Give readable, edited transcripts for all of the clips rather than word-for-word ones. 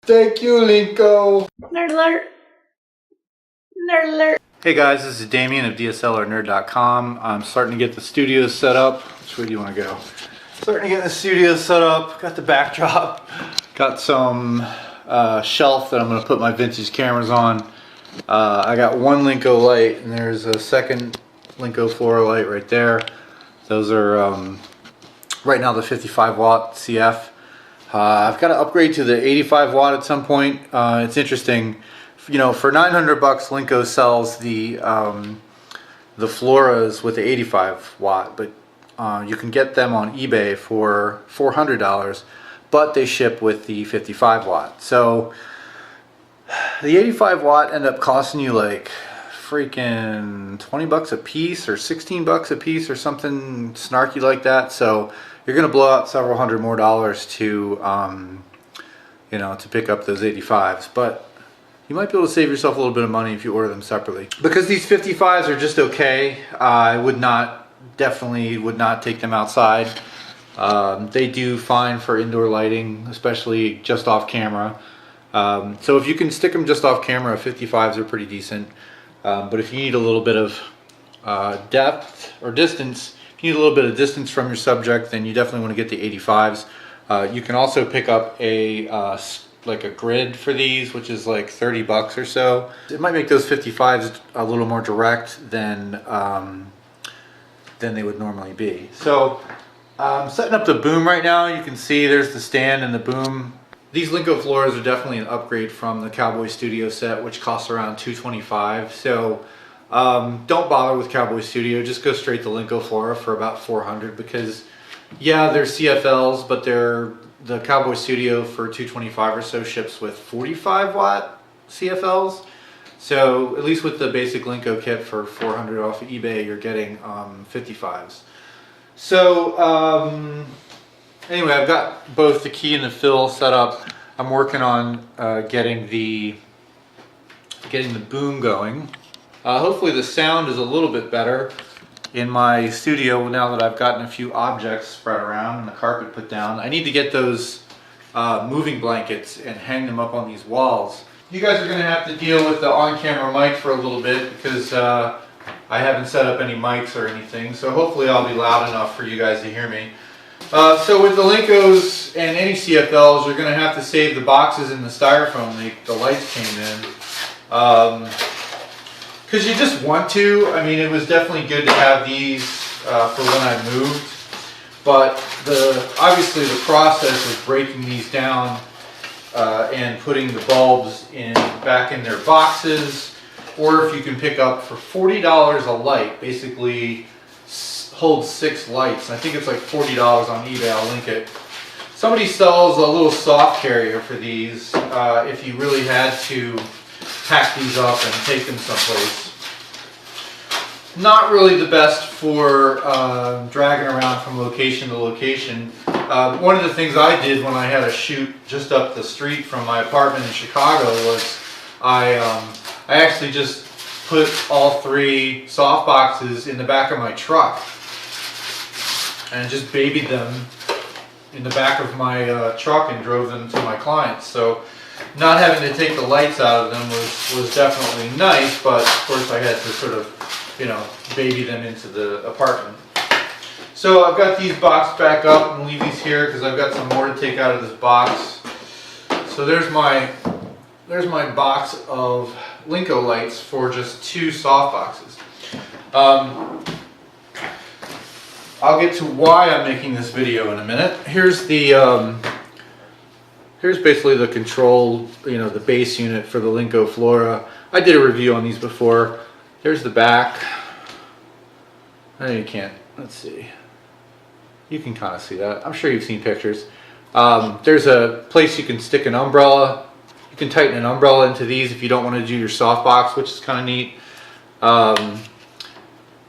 Thank you, Linco. Nerd alert. Nerd alert. Hey guys, this is Damien of DSLRnerd.com. I'm starting to get the studio set up. Which way do you want to go? Starting to get the studio set up. Got the backdrop. Got some shelf that I'm going to put my vintage cameras on. I got one Linco light, and there's a second Linco Flora light right there. Those are right now the 55 watt CF. I've got to upgrade to the 85 watt at some point. It's interesting, you know, for 900 bucks, Linco sells the Floras with the 85 watt, but you can get them on eBay for $400, but they ship with the 55 watt. So the 85 watt end up costing you like freaking 20 bucks a piece or 16 bucks a piece or something snarky like that. So you're gonna blow out several hundred more dollars to you know, to pick up those 85s, but you might be able to save yourself a little bit of money if you order them separately. Because these 55s are just okay, I definitely would not take them outside. They do fine for indoor lighting, especially just off camera. So if you can stick them just off camera, 55s are pretty decent. But if you need a little bit of depth or distance, if you need a little bit of distance from your subject, then you definitely want to get the 85s. You can also pick up a like a grid for these, which is like 30 bucks or so. It might make those 55s a little more direct than they would normally be. So I'm setting up the boom right now. You can see there's the stand and the boom. These Linco Floras are definitely an upgrade from the Cowboy Studio set, which costs around $225. So don't bother with Cowboy Studio. Just go straight to Linco Flora for about $400, because yeah, they're CFLs, but the Cowboy Studio for $225 or so ships with 45 watt CFLs. So at least with the basic Linco kit for $400 off of eBay, you're getting 55s. So anyway, I've got both the key and the fill set up. I'm working on getting the boom going. Hopefully the sound is a little bit better in my studio now that I've gotten a few objects spread around and the carpet put down. I need to get those moving blankets and hang them up on these walls. You guys are going to have to deal with the on-camera mic for a little bit, because I haven't set up any mics or anything, so hopefully I'll be loud enough for you guys to hear me. So with the Lincos and any CFLs, you're going to have to save the boxes in the styrofoam the lights came in. Because you just want to. I mean, it was definitely good to have these for when I moved, but obviously the process of breaking these down and putting the bulbs back in their boxes, or if you can pick up for $40 a light, basically holds 6 lights. I think it's like $40 on eBay. I'll link it. Somebody sells a little soft carrier for these if you really had to pack these up and take them someplace. Not really the best for dragging around from location to location. One of the things I did when I had a shoot just up the street from my apartment in Chicago was I actually just put all 3 soft boxes in the back of my truck and just babied them in the back of my truck and drove them to my clients. So not having to take the lights out of them was definitely nice, but of course I had to sort of, you know, baby them into the apartment. So I've got these boxed back up and leave these here because I've got some more to take out of this box. So there's my box of Linco lights for just 2 soft boxes. I'll get to why I'm making this video in a minute. Here's basically the control, you know, the base unit for the Linco Flora. I did a review on these before. Here's the back. I know you can't. Let's see. You can kind of see that. I'm sure you've seen pictures. There's a place you can stick an umbrella. You can tighten an umbrella into these if you don't want to do your softbox, which is kind of neat.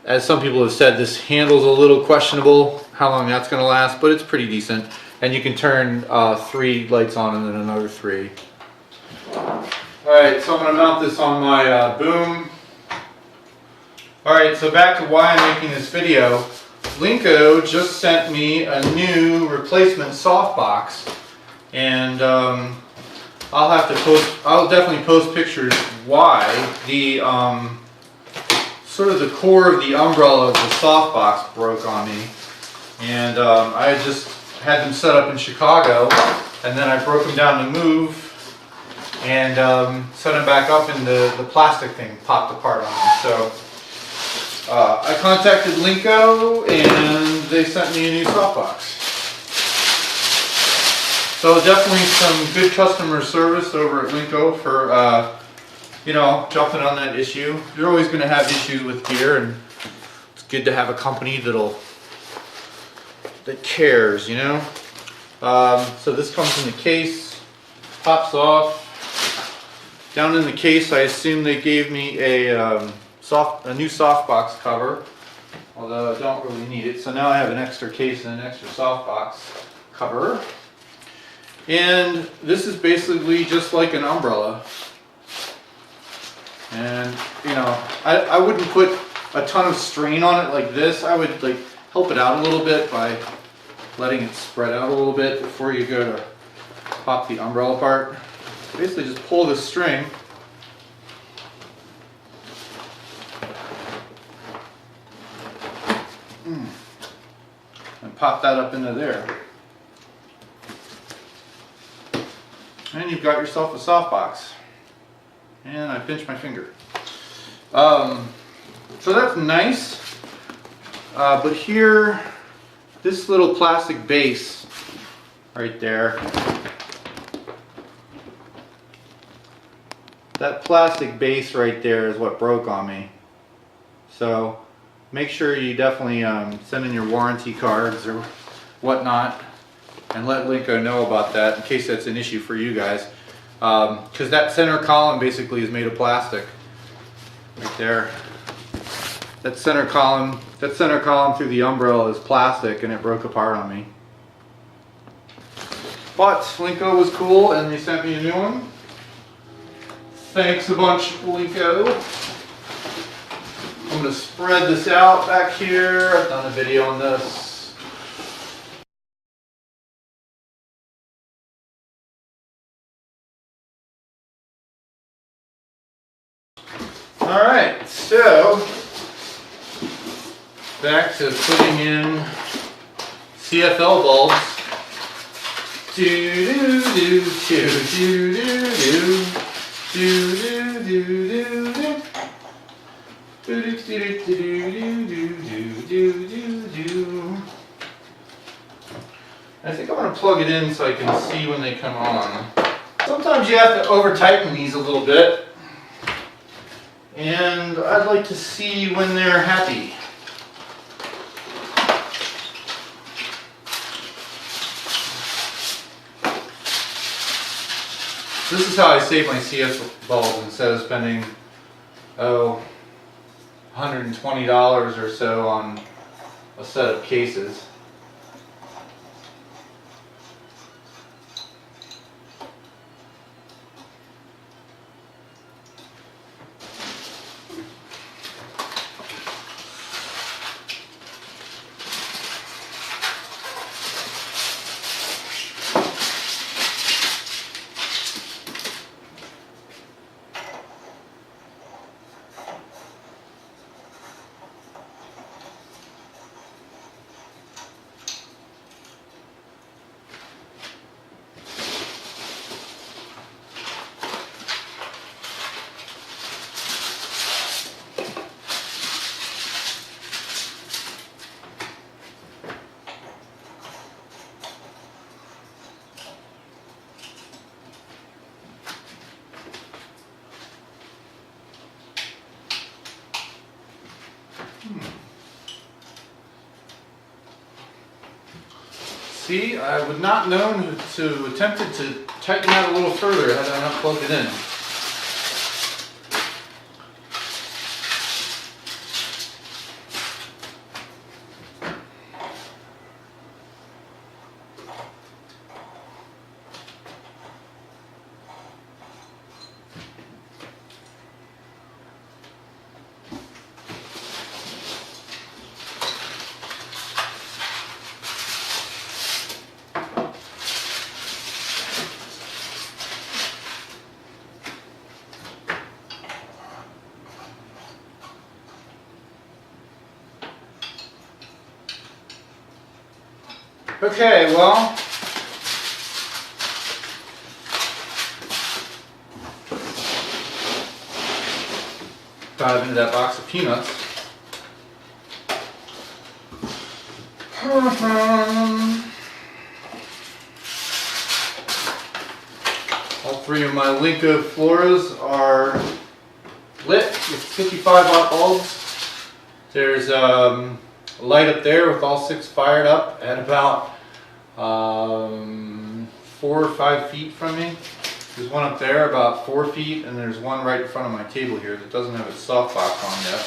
As some people have said, this handle's a little questionable how long that's going to last, but it's pretty decent. And you can turn 3 lights on and then another 3. Alright, so I'm going to mount this on my boom. Alright, so back to why I'm making this video. Linco just sent me a new replacement softbox, and I'll definitely post pictures why the sort of the core of the umbrella of the softbox broke on me. And I just had them set up in Chicago, and then I broke them down to move and set them back up, and the plastic thing popped apart on me. So I contacted Linco and they sent me a new softbox. So definitely some good customer service over at Linco for you know, jumping on that issue. You're always going to have issues with gear, and it's good to have a company that cares, you know. So this comes in the case, pops off. Down in the case, I assume they gave me a new softbox cover, although I don't really need it. So now I have an extra case and an extra softbox cover. And this is basically just like an umbrella. And you know, I wouldn't put a ton of strain on it like this. I would like help it out a little bit by letting it spread out a little bit before you go to pop the umbrella apart. Basically just pull the string and pop that up into there. And you've got yourself a softbox. And I pinched my finger. So that's nice. But here, this little plastic base right there, that plastic base right there is what broke on me. So make sure you definitely send in your warranty cards or whatnot and let Linco know about that in case that's an issue for you guys. Because that center column basically is made of plastic right there. That center column through the umbrella is plastic, and it broke apart on me. But Linco was cool and they sent me a new one. Thanks a bunch, Linco. I'm going to spread this out back here. I've done a video on this. Alright, so back to putting in CFL bulbs. I think I'm going to plug it in so I can see when they come on. Sometimes you have to over tighten these a little bit. And I'd like to see when they're happy. This is how I save my CS bulbs instead of spending, $120 or so on a set of cases. See, I would not know to attempt to tighten that a little further had I not plugged it in. Okay, well, dive into that box of peanuts. All three of my Linco Floras are lit with 55 watt bulbs. There's a light up there with all 6 fired up at about 4 or 5 feet from me. There's one up there about 4 feet, and there's one right in front of my table here that doesn't have its softbox on yet.